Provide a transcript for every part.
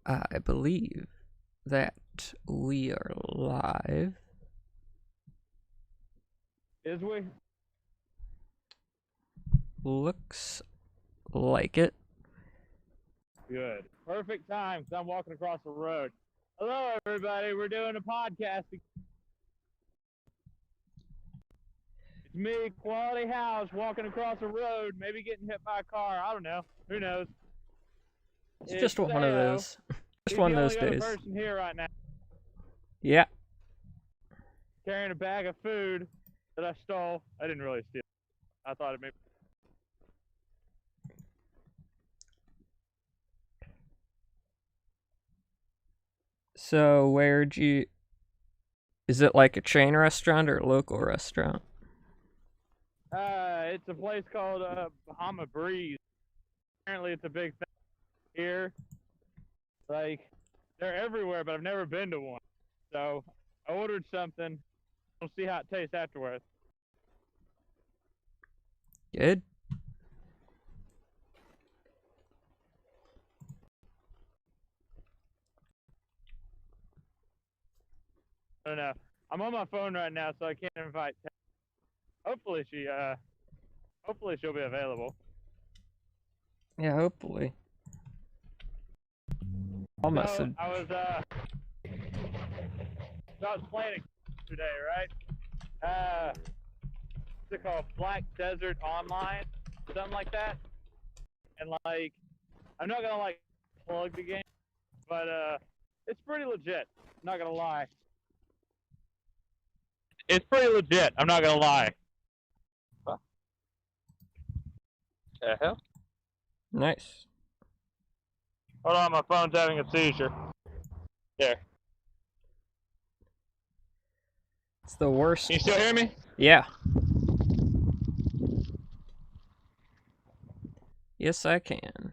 I believe that we are live. Is we? Looks like it. Good. Perfect time because I'm walking across the road. Hello, everybody. We're doing a podcast. It's me, Quality House, walking across the road, maybe getting hit by a car. I don't know. Who knows? It's just one of Sayo. those. Just He's one the of those only other days. person here right now Yeah. carrying a bag of food that I stole. I didn't really steal it. I thought it maybe. So where'd you... Is it like a chain restaurant or a local restaurant? It's a place called Bahama Breeze. Apparently, it's a big thing here. Like, they're everywhere, but I've never been to one. So I ordered something. We'll see how it tastes afterwards. Good. I don't know. I'm on my phone right now, so I can't invite. Hopefully she'll be available. Yeah, hopefully. I'll message. I was playing today, right? What's it called? Black Desert Online, something like that. And like, I'm not gonna like plug the game, but it's pretty legit. I'm not gonna lie. It's pretty legit. I'm not gonna lie. What the hell? Nice. Hold on, my phone's having a seizure. There. It's the worst. Can you still hear me? Yeah. Yes, I can.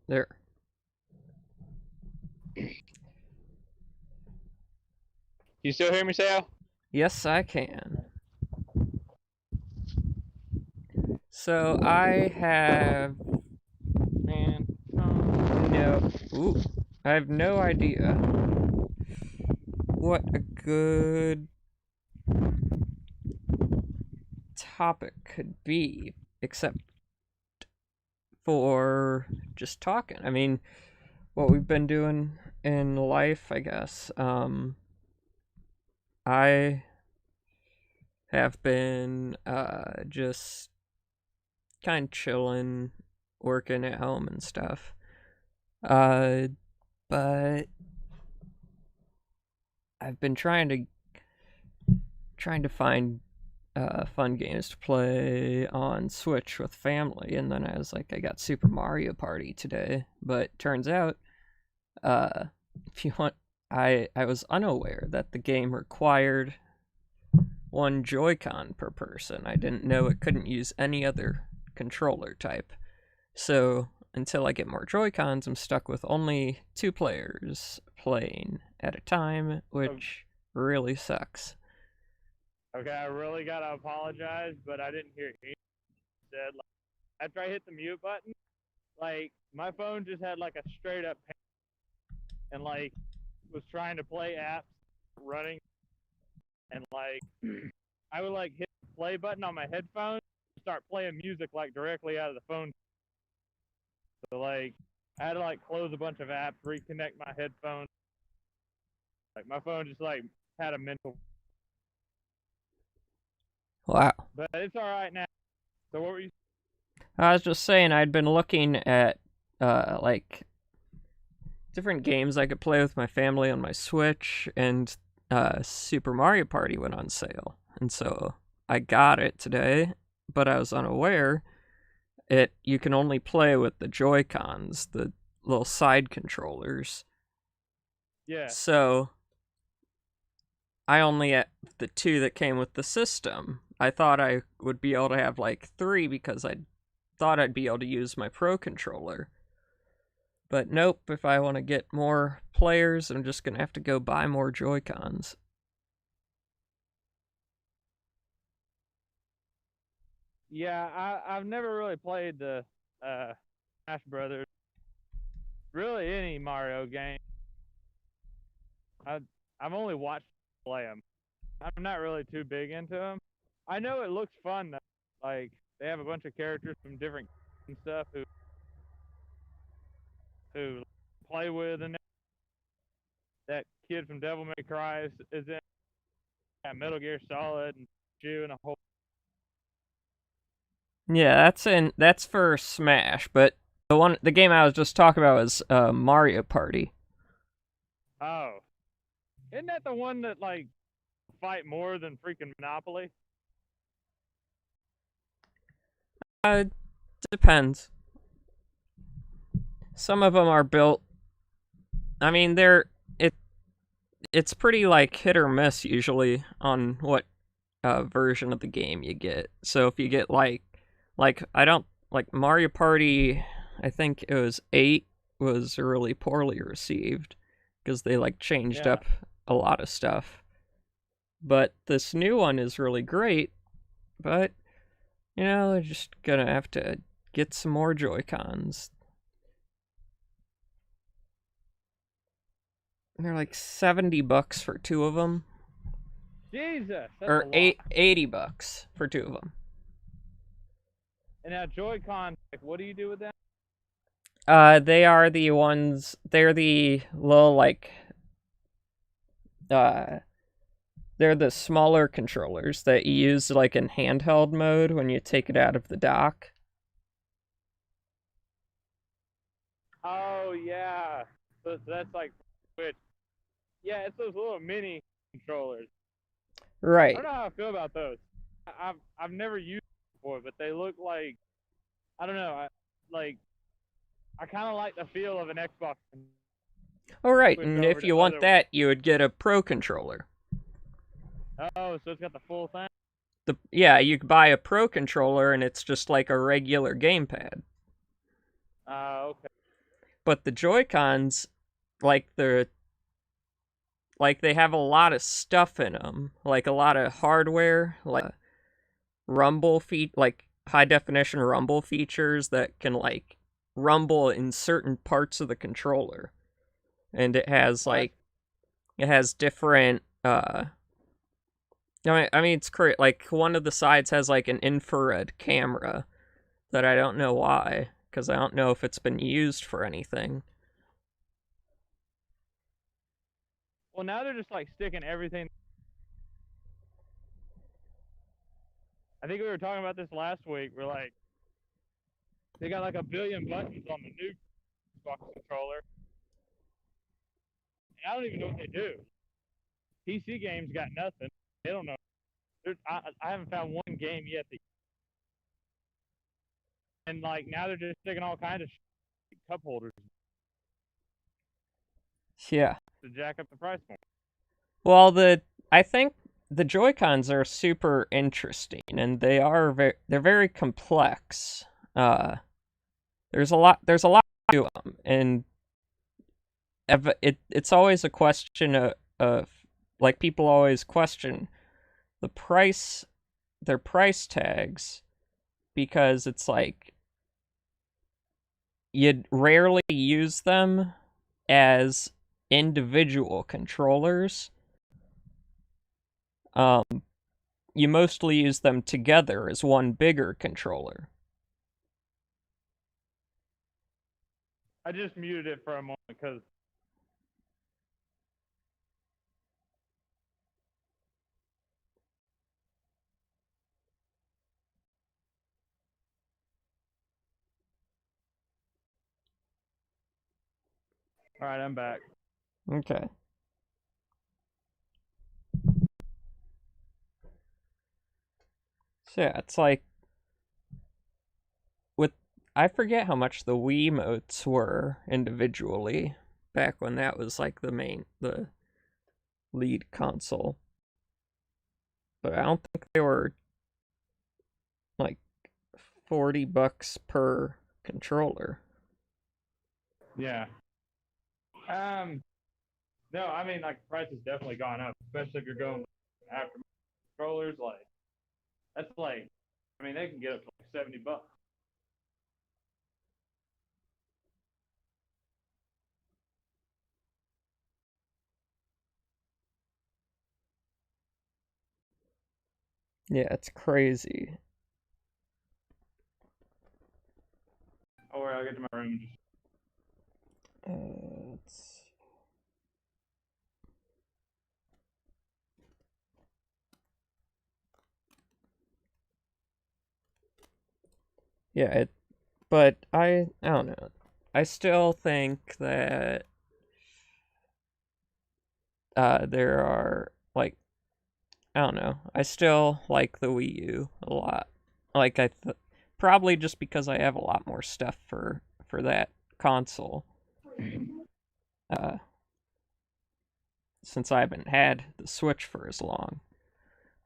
There. You still hear me, Sal? Yes, I can. So I have I have no idea what a good topic could be, except for just talking. I mean, what we've been doing in life, I guess. I have been just kind of chilling, working at home and stuff. But I've been trying to find fun games to play on Switch with family, and then I was like, I got Super Mario Party today, but turns out, if you want, I was unaware that the game required one Joy-Con per person. I didn't know it couldn't use any other controller type. So until I get more Joy-Cons, I'm stuck with only 2 players playing at a time, which really sucks. Okay, I really gotta apologize, but I didn't hear anything you said. Like, after I hit the mute button, like my phone just had like a straight up and like was trying to play apps running, and like I would like hit the play button on my headphones and start playing music like directly out of the phone. So like I had to like close a bunch of apps, reconnect my headphones. Like my phone just like had a mental. Wow. But it's all right now. So what were you? I was just saying I'd been looking at like different games I could play with my family on my Switch, and Super Mario Party went on sale, and so I got it today, but I was unaware you can only play with the Joy-Cons, the little side controllers. Yeah. So I only had the 2 that came with the system. I thought I would be able to have like 3 because I thought I'd be able to use my Pro controller. But nope, if I want to get more players, I'm just going to have to go buy more Joy-Cons. Yeah, I've never really played the Smash Brothers really any Mario game. I've only watched play them. I'm not really too big into them. I know it looks fun though. Like they have a bunch of characters from different and stuff who play with, and that kid from Devil May Cry is in Metal Gear Solid and you and a whole. Yeah, that's for Smash, but the game I was just talking about was Mario Party. Oh, isn't that the one that like fight more than freaking Monopoly? Depends. Some of them are built. I mean, it's pretty like hit or miss usually on what version of the game you get. So if you get like I don't like Mario Party, I think it was 8 was really poorly received because they like changed Yeah. up a lot of stuff. But this new one is really great, but they're just gonna have to get some more Joy-Cons. They're like $70 for two of them. Jesus, that's Or a lot. $80 for two of them. And now Joy-Con, like, what do you do with them? They are the ones. They're the little like. They're the smaller controllers that you use like in handheld mode when you take it out of the dock. Oh yeah, so that's like Switch. Yeah, it's those little mini controllers. I Right. don't know how I feel about those. I've never used them before, but they look like I don't know. I kind of like the feel of an Xbox. All right, Switch and over if to you want other that, you would get a Pro controller. Oh, so it's got the full thing. You could buy a Pro controller, and it's just like a regular gamepad. Okay. But the Joy-Cons, like they have a lot of stuff in them, like a lot of hardware, like like high definition rumble features that can like rumble in certain parts of the controller, and it has What? different. I mean, it's great. Like one of the sides has like an infrared camera that I don't know why, because I don't know if it's been used for anything. Well, now they're just like sticking everything. I think we were talking about this last week. We're like, they got like a billion buttons on the new Xbox controller. And I don't even know what they do. PC games got nothing. They don't know. I haven't found one game yet that. And like now they're just sticking all kinds of cup holders Yeah. to jack up the price point. Well, I think the Joy-Cons are super interesting, and they're very complex. There's a lot to them, and it's always a question of like people always question the price, their price tags, because it's like you'd rarely use them as individual controllers. You mostly use them together as one bigger controller. I just muted it for a moment because. All right, I'm back. Okay. So yeah, it's like with I forget how much the Wiimotes were individually back when that was like the lead console. But I don't think they were like $40 per controller. Yeah. No, I mean like the price has definitely gone up, especially if you're going after controllers. Like that's like, I mean they can get up to like $70. Yeah, it's crazy. Oh, wait, I'll get to my room. Let's... Yeah, but I don't know. I still think that there are like I don't know. I still like the Wii U a lot. Like probably just because I have a lot more stuff for that console. Uh, since I haven't had the Switch for as long.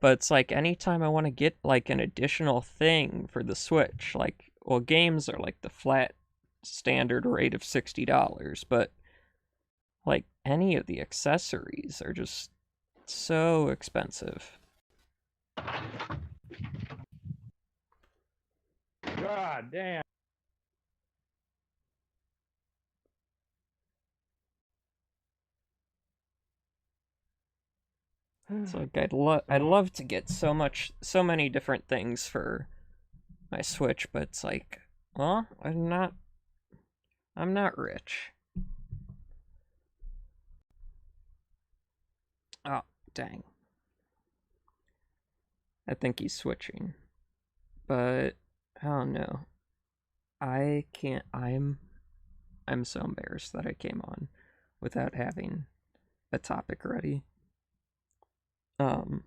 But it's like anytime I want to get like an additional thing for the Switch, like well, games are like the flat standard rate of $60, but like any of the accessories are just so expensive. God damn. It's like I'd love to get so many different things for my Switch, but it's like, well, I'm not rich. Oh, dang. I think he's switching. But I don't know. I can't I'm so embarrassed that I came on without having a topic ready. Um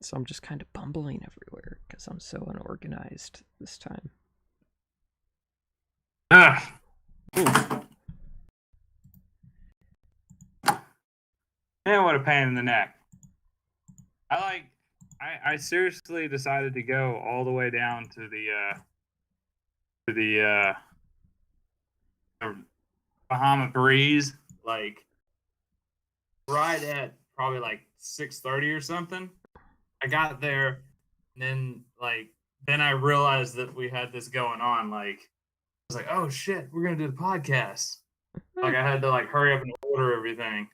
so I'm just kind of bumbling everywhere because I'm so unorganized this time. Ah. Man, what a pain in the neck. I seriously decided to go all the way down to the Bahama Breeze, like right at probably like 6:30 or something. I got there, and then I realized that we had this going on. Like I was like, oh shit, we're gonna do the podcast. Like I had to like hurry up and order everything.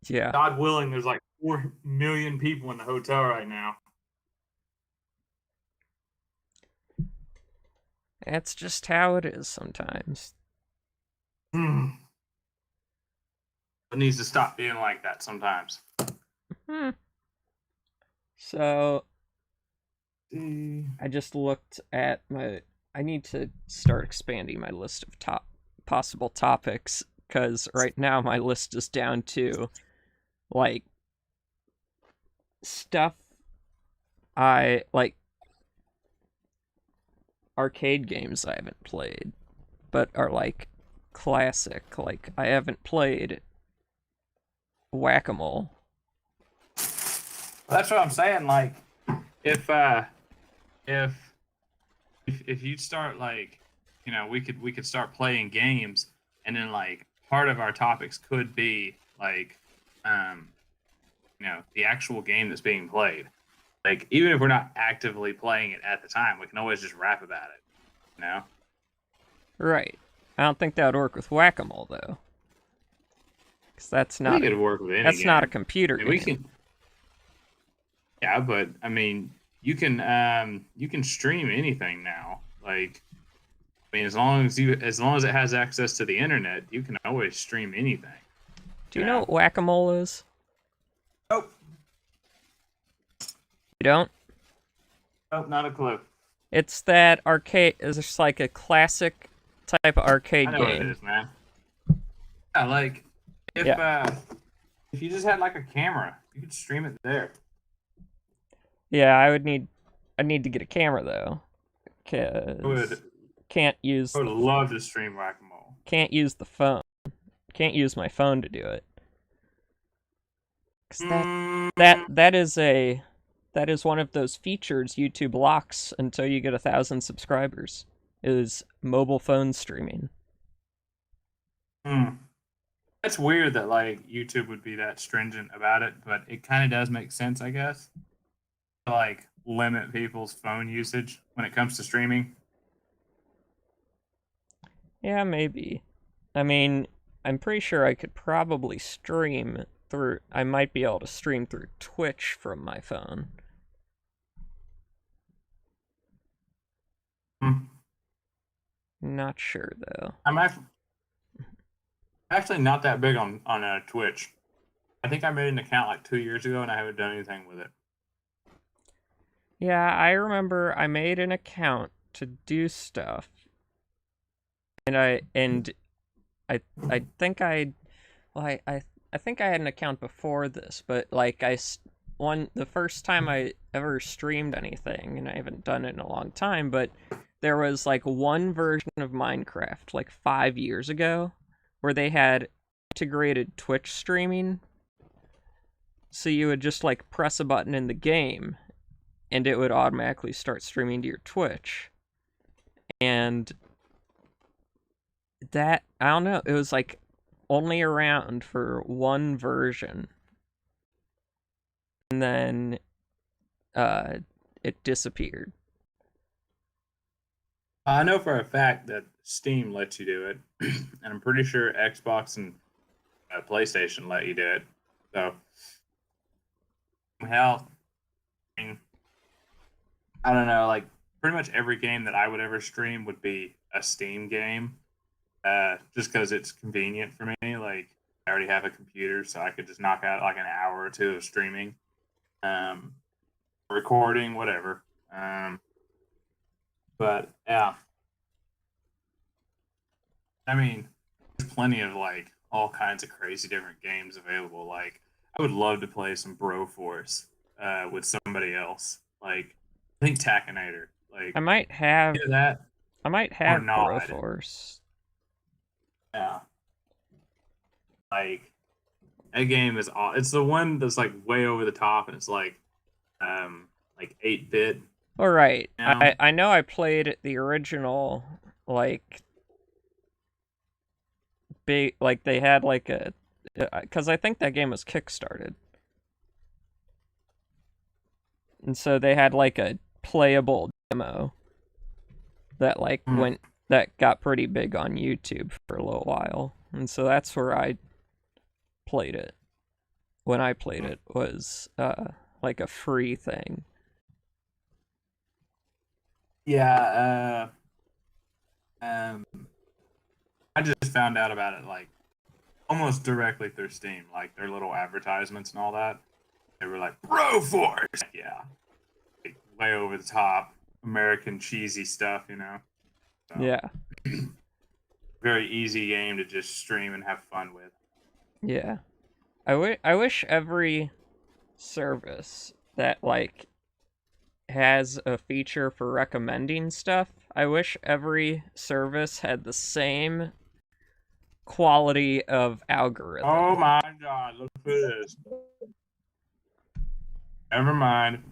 Yeah. God willing, there's like 4 million people in the hotel right now. That's just how it is sometimes. It needs to stop being like that sometimes. So I just looked at I need to start expanding my list of possible topics because right now my list is down to like stuff I like arcade games I haven't played but are like classic. Like I haven't played Whack-A-Mole. That's what I'm saying. Like, if if you start like, we could start playing games, and then like part of our topics could be like, the actual game that's being played. Like, even if we're not actively playing it at the time, we can always just rap about it. You know? Right. I don't think that would work with Whack-A-Mole though. Because that's not it'd work with any that's game. not a computer game. We can. Yeah, but I mean, you can stream anything now. Like, I mean, as long as it has access to the internet, you can always stream anything. Do you know what Whack-A-Mole is? Nope. You don't? Nope, not a clue. It's that arcade. It's just like a classic type of arcade I know game. what it is, man. Yeah, like if you just had like a camera, you could stream it there. Yeah, I'd need to get a camera though, cause can't use. I would love to stream Whack-A-Mole. Can't use the phone. Can't use my phone to do it. Cause that is one of those features YouTube locks until you get 1,000 subscribers. Is mobile phone streaming. It's weird that like YouTube would be that stringent about it, but it kind of does make sense, I guess. To like limit people's phone usage when it comes to streaming. Yeah, maybe. I mean, I'm pretty sure I could probably stream through. I might be able to stream through Twitch from my phone. Not sure though. I'm actually not that big on Twitch. I think I made an account like 2 years ago, and I haven't done anything with it. Yeah, I remember I made an account to do stuff, and I think I think I had an account before this, but like the first time I ever streamed anything, and I haven't done it in a long time, but there was like one version of Minecraft like 5 years ago where they had integrated Twitch streaming. So you would just like press a button in the game and it would automatically start streaming to your Twitch. And that, I don't know, it was like only around for one version. And then it disappeared. I know for a fact that Steam lets you do it, and I'm pretty sure Xbox and PlayStation let you do it. So, hell, I mean, I don't know. Like, pretty much every game that I would ever stream would be a Steam game, just because it's convenient for me. Like, I already have a computer, so I could just knock out like an hour or two of streaming, recording, whatever. But yeah, I mean, there's plenty of like all kinds of crazy different games available. Like, I would love to play some Broforce with somebody else. Like, I think Takinator. Like, I might have do that. Nod. Broforce. Yeah. Like, that game is it's the one that's like way over the top, and it's like 8-bit. All right. You know? I know I played the original, like, big, like, they had, like, because I think that game was kickstarted. And so they had, like, a playable demo that, like, that got pretty big on YouTube for a little while. And so that's where I played it. When I played it was, like, a free thing. Yeah, I just found out about it like almost directly through Steam, like their little advertisements and all that. They were like Broforce, yeah, like, way over the top, American cheesy stuff, you know. So, Yeah. very easy game to just stream and have fun with. Yeah. I wish every service that, like, has a feature for recommending stuff, I wish every service had the same quality of algorithm. Oh my god, look at this. Never mind.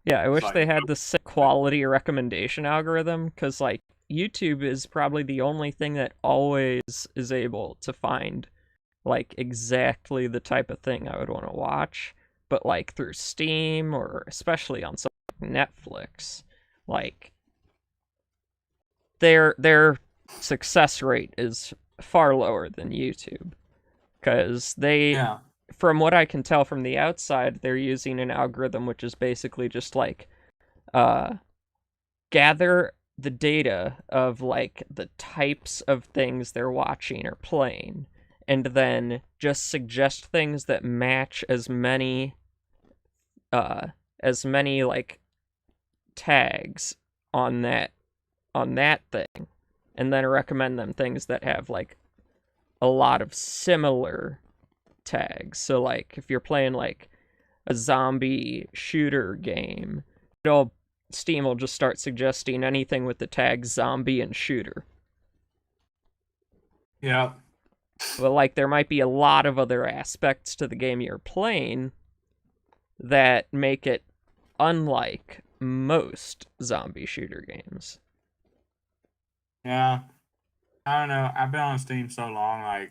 Yeah, I wish like, they had the same quality recommendation algorithm, because, like, YouTube is probably the only thing that always is able to find, like, exactly the type of thing I would want to watch. But, like, through Steam, or especially on something like Netflix, like, their success rate is far lower than YouTube. Because yeah. from what I can tell from the outside, they're using an algorithm which is basically just like gather the data of like the types of things they're watching or playing, and then just suggest things that match as many like tags on that thing, and then recommend them things that have like a lot of similar tags. So like if you're playing like a zombie shooter game, Steam will just start suggesting anything with the tags zombie and shooter. Yeah. But like there might be a lot of other aspects to the game you're playing that make it unlike most zombie shooter games. Yeah. I don't know. I've been on Steam so long, like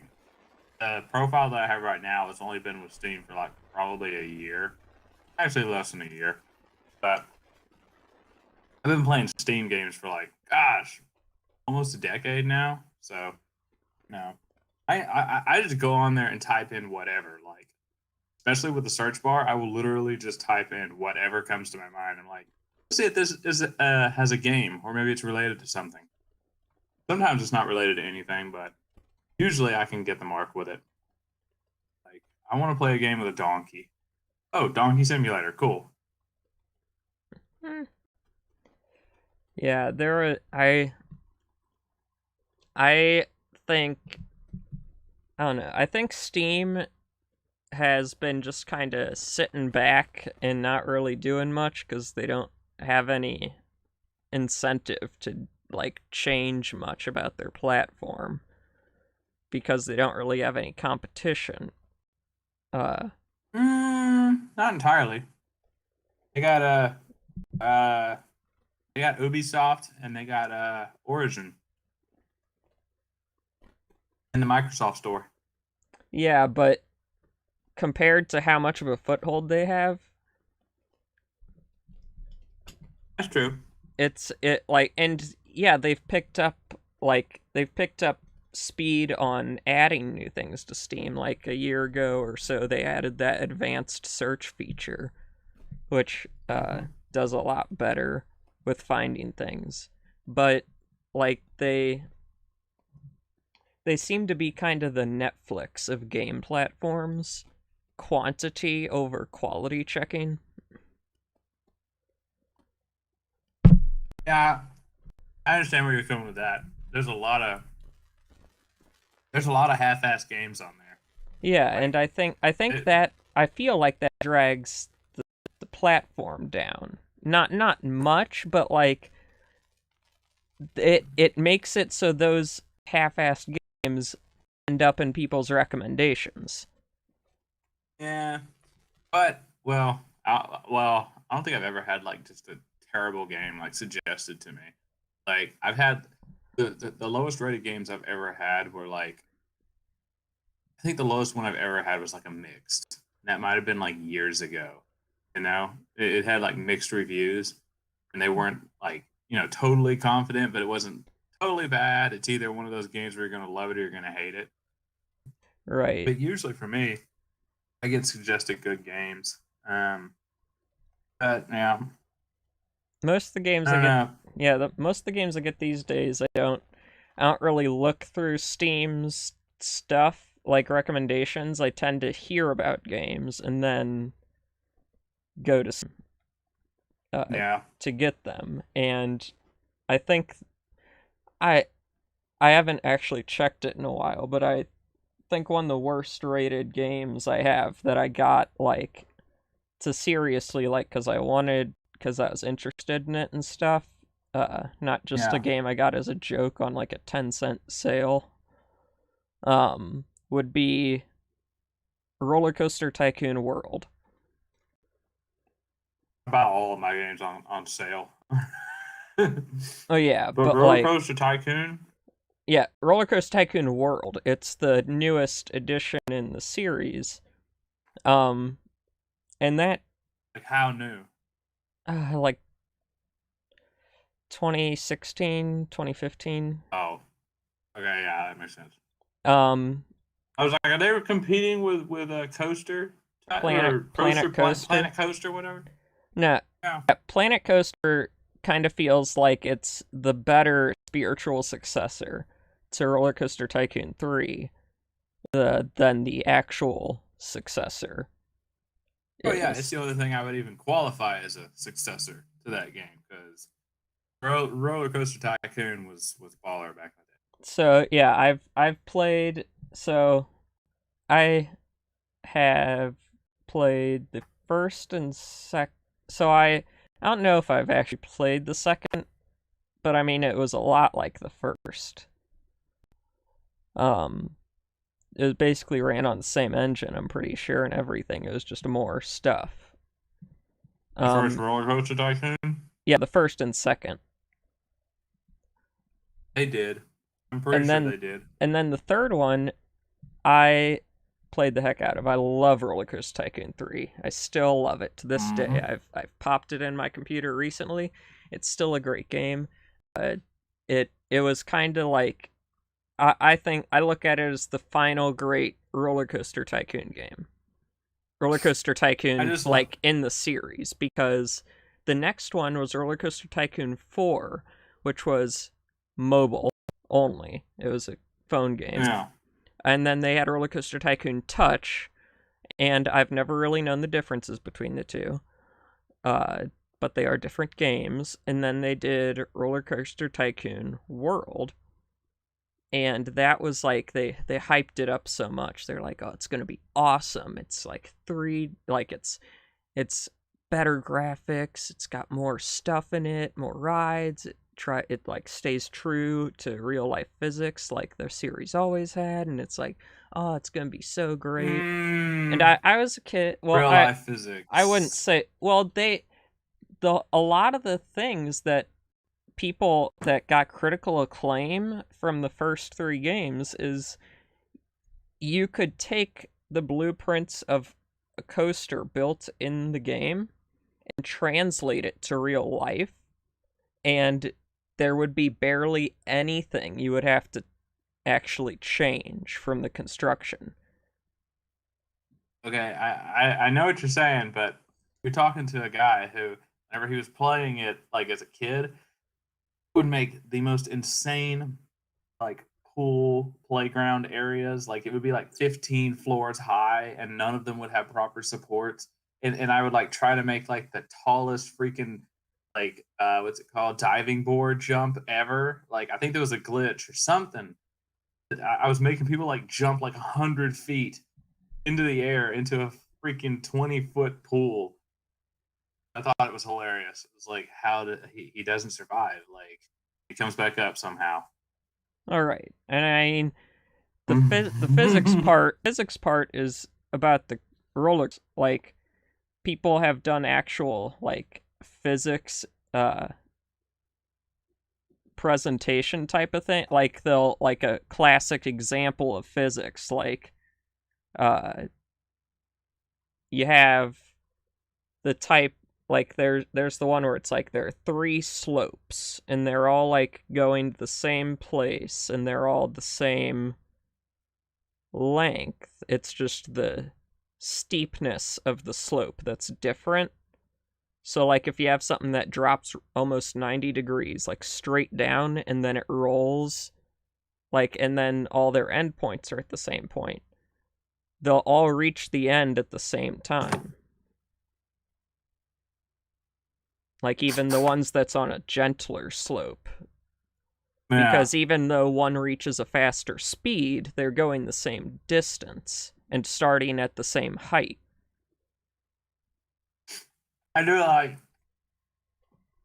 the profile that I have right now has only been with Steam for like probably a year. Actually less than a year. But I've been playing Steam games for like, gosh, almost a decade now. So no. I just go on there and type in whatever, like especially with the search bar, I will literally just type in whatever comes to my mind. I'm like, see if this is has a game, or maybe it's related to something. Sometimes it's not related to anything, but usually I can get the mark with it. Like, I want to play a game with a donkey. Oh, Donkey Simulator, cool. Yeah, I think I don't know. I think Steam has been just kind of sitting back and not really doing much because they don't have any incentive to like change much about their platform because they don't really have any competition. Not entirely. They got they got Ubisoft and they got Origin in the Microsoft Store. Yeah, but compared to how much of a foothold they have, That's true. and yeah, they've picked up speed on adding new things to Steam. Like a year ago or so, they added that advanced search feature, which does a lot better with finding things. But like they seem to be kind of the Netflix of game platforms, quantity over quality checking. Yeah, I understand where you're coming with that. There's a lot of half-assed games on there. Yeah, and I think that I feel like that drags the platform down. Not much, but like it makes it so those half-assed games end up in people's recommendations. Yeah, but I don't think I've ever had like just a terrible game like suggested to me. Like I've had the lowest rated games I've ever had were like I think the lowest one I've ever had was like a mixed. That might have been like years ago. You know, it had like mixed reviews, and they weren't like totally confident, but it wasn't totally bad. It's either one of those games where you're gonna love it or you're gonna hate it. Right. But usually for me, I get suggested good games. But yeah, Most of the games I I don't get, know. yeah, most of the games I get these days, I don't really look through Steam's stuff like recommendations. I tend to hear about games and then go to Yeah, to get them. And I think I haven't actually checked it in a while, but I think one of the worst rated games I have that I got like to seriously like because I was interested in it and stuff. Not just a yeah. game I got as a joke on like a 10-cent sale. Would be Roller Coaster Tycoon World. About all of my games on sale. Oh yeah, But but Roller like Coaster Tycoon. yeah, Roller Coaster Tycoon World. It's the newest edition in the series. Um, and that Like how new? like 2016, 2015. Oh, okay, yeah, that makes sense. Um, I was like, are they competing with a coaster or Planet Coaster. Planet Coaster, whatever? No, Yeah. Planet Coaster kind of feels like it's the better spiritual successor to Roller Coaster Tycoon 3 than the actual successor. Oh yeah, it's the only thing I would even qualify as a successor to that game because Roller Coaster Tycoon was baller back in the day. So yeah, I've played. So I have played the first and sec. So I don't know if I've actually played the second, but I mean it was a lot like the first. It was basically ran on the same engine, I'm pretty sure, and everything. It was just more stuff. The first Roller Coaster Tycoon. Yeah, the first and second. They did. I'm pretty sure they did. And then the third one, I played the heck out of. I love Roller Coaster Tycoon 3. I still love it to this day. I've popped it in my computer recently. It's still a great game. It was kind of like I think I look at it as the final great Roller Coaster Tycoon game. Roller Coaster Tycoon, like in the series, because the next one was Roller Coaster Tycoon 4, which was mobile only. It was a phone game. Yeah. And then they had Roller Coaster Tycoon Touch, and I've never really known the differences between the two. But they are different games. And then they did Roller Coaster Tycoon World, and that was like they hyped it up so much. They're like, oh, it's gonna be awesome. It's like it's better graphics. It's got more stuff in it, more rides. It like stays true to real life physics, like the series always had. And it's like, oh, it's gonna be so great. And I was a kid. Well, real life physics. I wouldn't say. Well, a lot of the things that people that got critical acclaim from the first 3 games is you could take the blueprints of a coaster built in the game and translate it to real life, and there would be barely anything you would have to actually change from the construction. Okay, I know what you're saying, but you're talking to a guy who, whenever he was playing it, like as a kid, would make the most insane, like, pool playground areas. Like, it would be like 15 floors high, and none of them would have proper supports. And I would like try to make like the tallest freaking, like, what's it called, diving board jump ever. Like, I think there was a glitch or something. I was making people like jump like 100 feet into the air into a freaking 20-foot pool. I thought it was hilarious. It was like, how did he doesn't survive? Like, he comes back up somehow. All right, and I mean, the physics part is about the rollers. Like, people have done actual like physics presentation type of thing. Like, they'll like a classic example of physics. Like, you have the type. Like, there's the one where it's like there are 3 slopes, and they're all like going to the same place, and they're all the same length. It's just the steepness of the slope that's different. So like if you have something that drops almost 90 degrees, like straight down, and then it rolls, like, and then all their endpoints are at the same point, they'll all reach the end at the same time. Like, even the ones that's on a gentler slope. Yeah. Because even though one reaches a faster speed, they're going the same distance and starting at the same height. I do like, if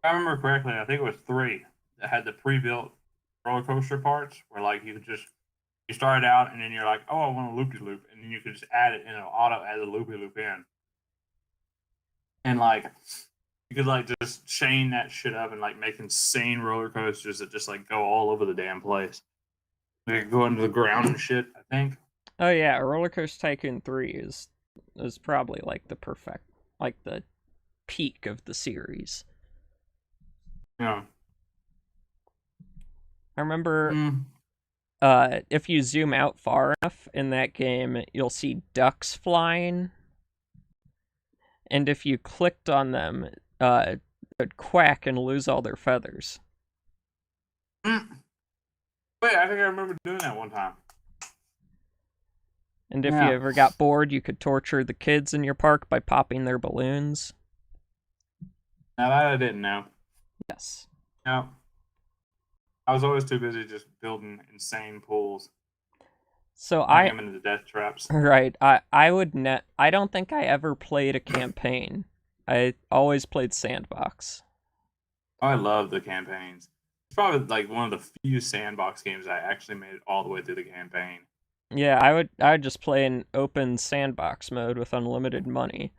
I remember correctly, I think it was 3 that had the pre-built roller coaster parts where like you started out and then you're like, oh, I want a loopy-loop, and then you could just add it and it'll auto add the loopy-loop in. And like, you could like just chain that shit up and like make insane roller coasters that just like go all over the damn place. They could go into the ground and shit, I think. Oh yeah, Roller Coaster Tycoon 3 is probably like the peak of the series. Yeah. I remember if you zoom out far enough in that game, you'll see ducks flying. And if you clicked on them, they'd quack and lose all their feathers. Wait, I think I remember doing that one time. And if you ever got bored, you could torture the kids in your park by popping their balloons. Now that I didn't know. Yes. No. I was always too busy just building insane pools. So I'm into the death traps. Right. I don't think I ever played a campaign. I always played sandbox. I love the campaigns. It's probably like one of the few sandbox games I actually made it all the way through the campaign. Yeah, I would just play in open sandbox mode with unlimited money.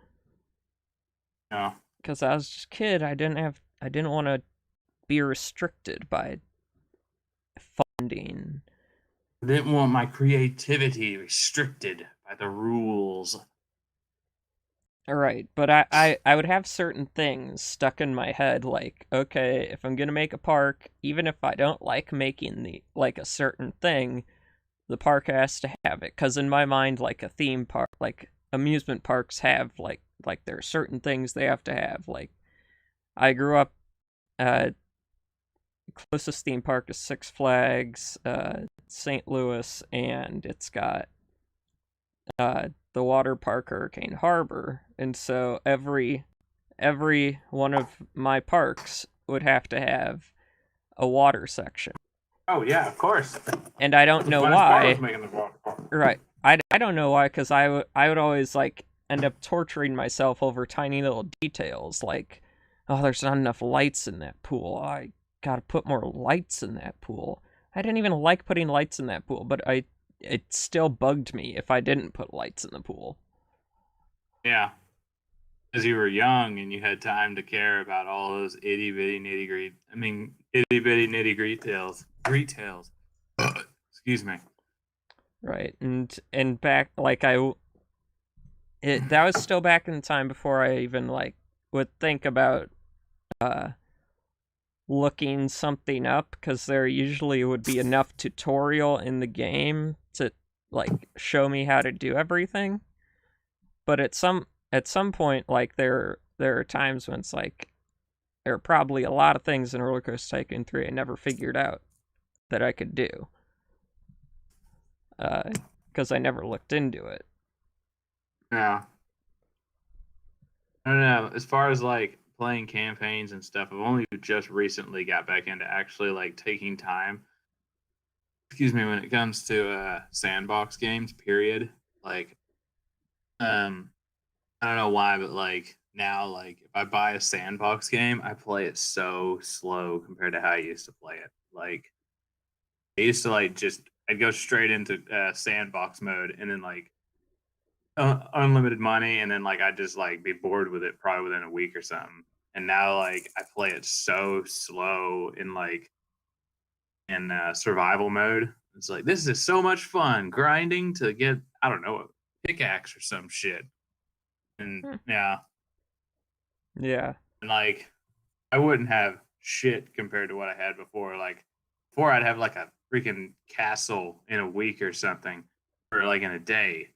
Yeah. Because I was just a kid, I didn't want to be restricted by funding. I didn't want my creativity restricted by the rules. Alright, but I would have certain things stuck in my head, like, okay, if I'm gonna make a park, even if I don't like making a certain thing, the park has to have it. Because in my mind, like a theme park, like amusement parks have, like there are certain things they have to have, like I grew up closest theme park is Six Flags, St. Louis, and it's got the water park Hurricane Harbor, and so every one of my parks would have to have a water section. Oh yeah, of course. And I don't know why. Making the water park. Right. I don't know why, because I would always like end up torturing myself over tiny little details, like, oh, there's not enough lights in that pool. I gotta put more lights in that pool. I didn't even like putting lights in that pool, but it still bugged me if I didn't put lights in the pool. Yeah. Because you were young and you had time to care about all those itty bitty nitty gritty. Itty bitty nitty gritty tales. Excuse me. Right. And back, like, that was still back in the time before I even like would think about looking something up, because there usually would be enough tutorial in the game to like show me how to do everything. But at some point, like, there are times when it's like there are probably a lot of things in Roller Coaster Tycoon 3 I never figured out that I could do, because I never looked into it. Yeah. I don't know. As far as like playing campaigns and stuff, I've only just recently got back into actually like taking time. Excuse me, when it comes to sandbox games, period. Like, I don't know why, but like now, like if I buy a sandbox game, I play it so slow compared to how I used to play it. Like, I used to like I'd go straight into sandbox mode and then like unlimited money, and then like I'd just like be bored with it probably within a week or something. And now like I play it so slow in survival mode. It's like, this is so much fun grinding to get, I don't know, a pickaxe or some shit. And yeah, and like I wouldn't have shit compared to what I had before. Like before, I'd have like a freaking castle in a week or something, or like in a day.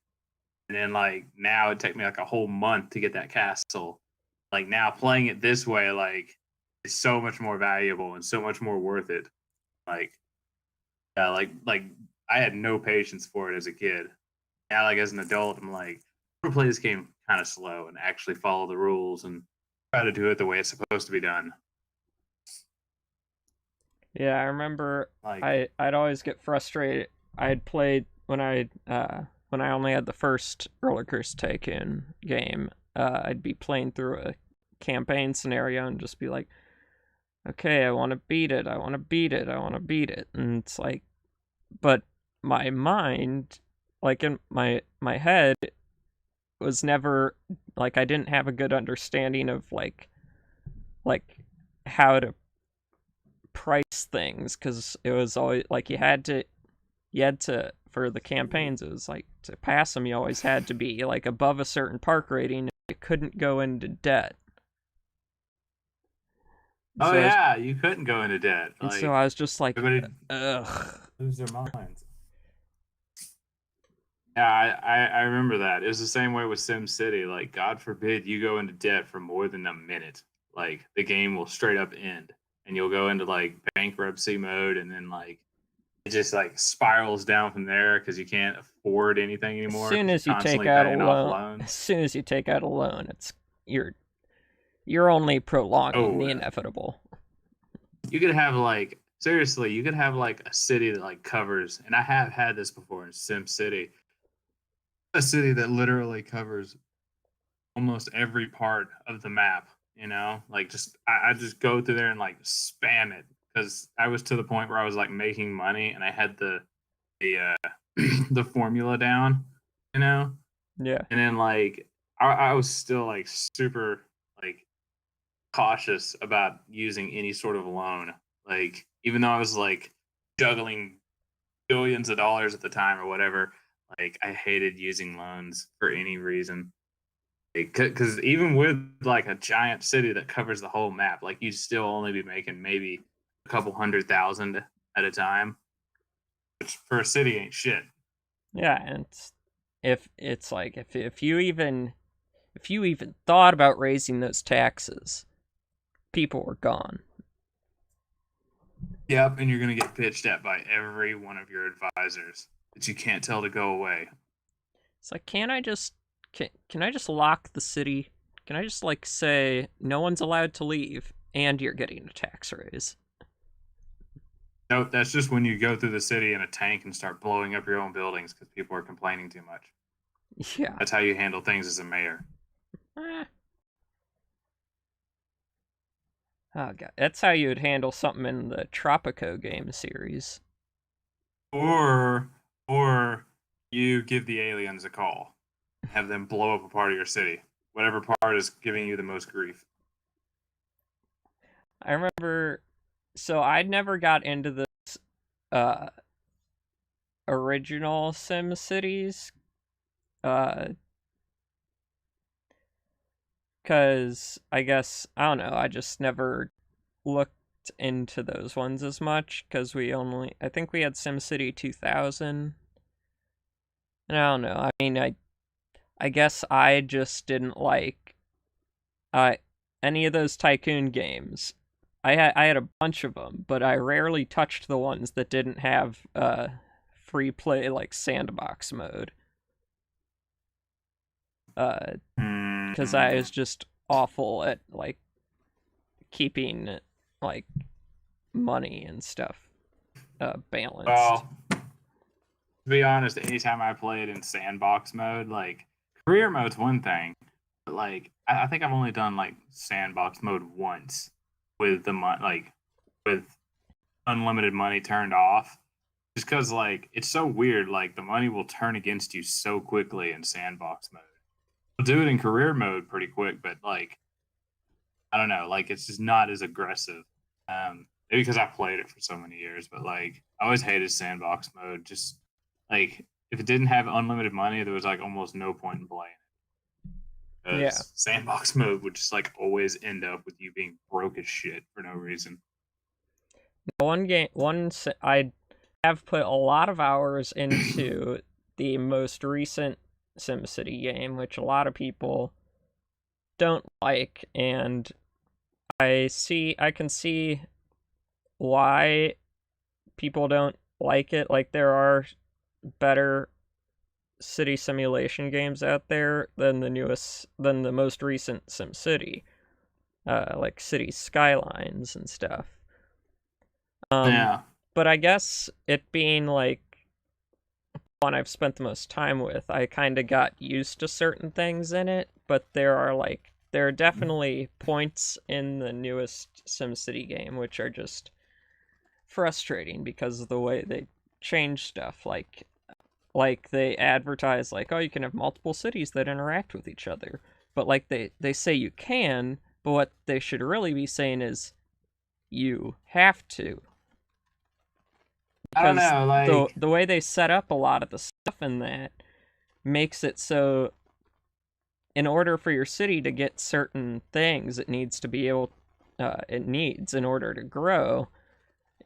And then like now it'd take me like a whole month to get that castle. Like now playing it this way, like, is so much more valuable and so much more worth it. Like, yeah, like I had no patience for it as a kid. Now, like as an adult, I'm like, I'm gonna play this game kind of slow and actually follow the rules and try to do it the way it's supposed to be done. Yeah, I remember Like, I'd always get frustrated. I'd played when I only had the first Roller Coaster Tycoon game. I'd be playing through a campaign scenario and just be like, okay, I want to beat it. I want to beat it. I want to beat it. And it's like, but my mind, like in my head, was never like, I didn't have a good understanding of like how to price things, because it was always like you had to for the campaigns, it was like to pass them you always had to be like above a certain park rating. You couldn't go into debt. oh So yeah, you couldn't go into debt. and Like so I was just like, everybody ugh. lose their minds. Yeah, I remember that. It was the same way with Sim City. Like, God forbid you go into debt for more than a minute. Like, the game will straight up end, and you'll go into like bankruptcy mode, and then like it just like spirals down from there because you can't afford anything As anymore soon because as you're you take constantly out a paying off loan, loans. it's you're only prolonging Oh, the inevitable. you could have like, seriously, you could have like a city that like covers, and I have had this before in Sim City, a city that literally covers almost every part of the map. You know, like just I just go through there and like spam it because I was to the point where I was like making money and I had the the formula down. You know, Yeah. and then like I was still like super like cautious about using any sort of loan. Like even though I was like juggling billions of dollars at the time or whatever, like I hated using loans for any reason. Because even with like a giant city that covers the whole map, like you'd still only be making maybe a couple 100,000 at a time, which for a city ain't shit. Yeah, and if it's like if you even thought about raising those taxes, people were gone. Yep, and you're gonna get pitched at by every one of your advisors that you can't tell to go away. It's like, can I just lock the city? Can I just like say no one's allowed to leave and you're getting a tax raise? Nope, that's just when you go through the city in a tank and start blowing up your own buildings because people are complaining too much. Yeah. That's how you handle things as a mayor. Oh god, that's how you would handle something in the Tropico game series. Or you give the aliens a call, have them blow up a part of your city, whatever part is giving you the most grief. I remember, so I never got into this original SimCities, because I guess, I don't know, I just never looked into those ones as much, because I think we had SimCity 2000, and I don't know, I mean, I guess I just didn't like any of those tycoon games. I had a bunch of them, but I rarely touched the ones that didn't have free play like sandbox mode. Because I was just awful at like keeping like money and stuff balanced. Well, to be honest, anytime I played in sandbox mode, like career mode's one thing, but like I think I've only done like sandbox mode once with with unlimited money turned off, just because like it's so weird. Like the money will turn against you so quickly in sandbox mode. We'll do it in career mode pretty quick, but like I don't know, like it's just not as aggressive. Maybe because I played it for so many years, but like I always hated sandbox mode. Just like if it didn't have unlimited money, there was like almost no point in playing. Yeah. Sandbox mode would just like always end up with you being broke as shit for no reason. I have put a lot of hours into the most recent SimCity game, which a lot of people don't like, and I can see why people don't like it. Like there are better city simulation games out there than the most recent SimCity, like City Skylines and stuff. Yeah. But I guess it being like one I've spent the most time with, I kind of got used to certain things in it. But there are definitely points in the newest SimCity game which are just frustrating because of the way they change stuff. Like they advertise like, oh, you can have multiple cities that interact with each other, but like they say you can, but what they should really be saying is you have to. I don't know, like the way they set up a lot of the stuff in that makes it so in order for your city to get certain things, it needs in order to grow,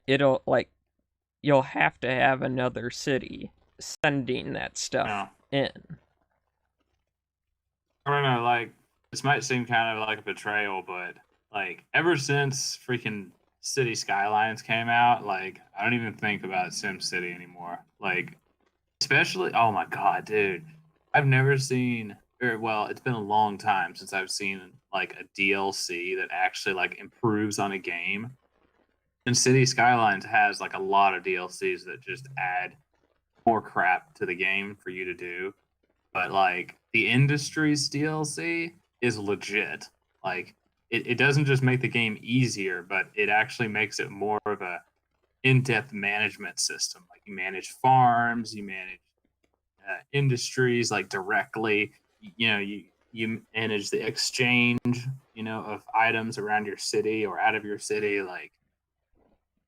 you'll have to have another city sending that stuff in. I don't know, like this might seem kind of like a betrayal, but like ever since freaking City Skylines came out, like I don't even think about SimCity anymore. Like especially, oh my god, dude, I've never seen, or well, it's been a long time since I've seen like a DLC that actually like improves on a game. And City Skylines has like a lot of DLCs that just add more crap to the game for you to do. But like the industry's DLC is legit. Like it doesn't just make the game easier, but it actually makes it more of a in-depth management system. Like you manage farms, you manage industries like directly. You know, you manage the exchange, you know, of items around your city or out of your city.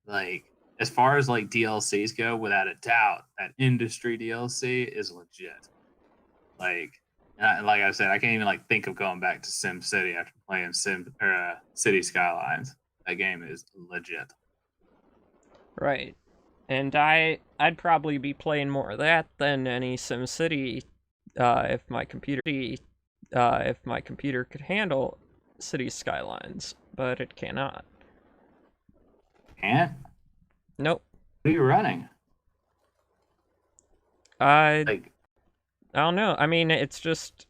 Like as far as like DLCs go, without a doubt, that industry DLC is legit. Like I said, I can't even like think of going back to Sim City after playing City Skylines. That game is legit. Right. And I'd probably be playing more of that than any SimCity if my computer could handle City Skylines. but it cannot. Can't? Nope. What are you running? I Like, don't know. I mean, it's just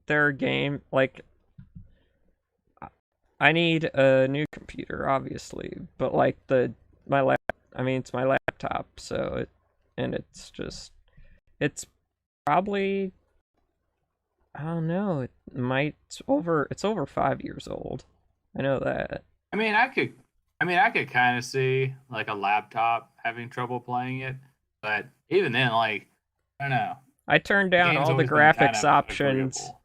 their game. Like, I need a new computer, obviously, but like it's my laptop, so it's probably, I don't know. It's over 5 years old. I know that. I mean, I could kind of see like a laptop having trouble playing it, but even then, like, I don't know. I turned The down game's all the always been kind graphics of options. agreeable.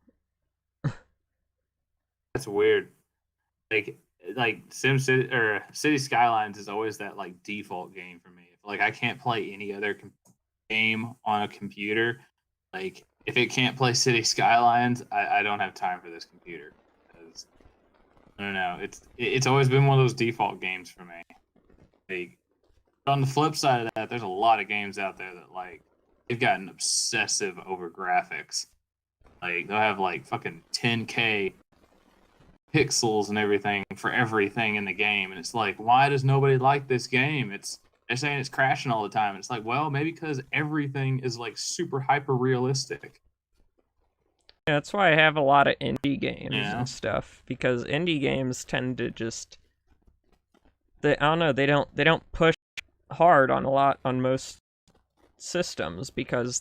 That's weird. Like SimCity or City Skylines is always that like default game for me. Like I can't play any other game on a computer. Like if it can't play City Skylines, I don't have time for this computer. 'Cause, I don't know. It's always been one of those default games for me. Like, on the flip side of that, there's a lot of games out there that like they've gotten obsessive over graphics. Like they'll have like fucking 10K pixels and everything for everything in the game, and it's like, why does nobody like this game? They're saying it's crashing all the time. It's like, well, maybe because everything is like super hyper realistic. Yeah, that's why I have a lot of indie games Yeah. and stuff, because indie games tend to just I don't know, they don't push hard on most systems because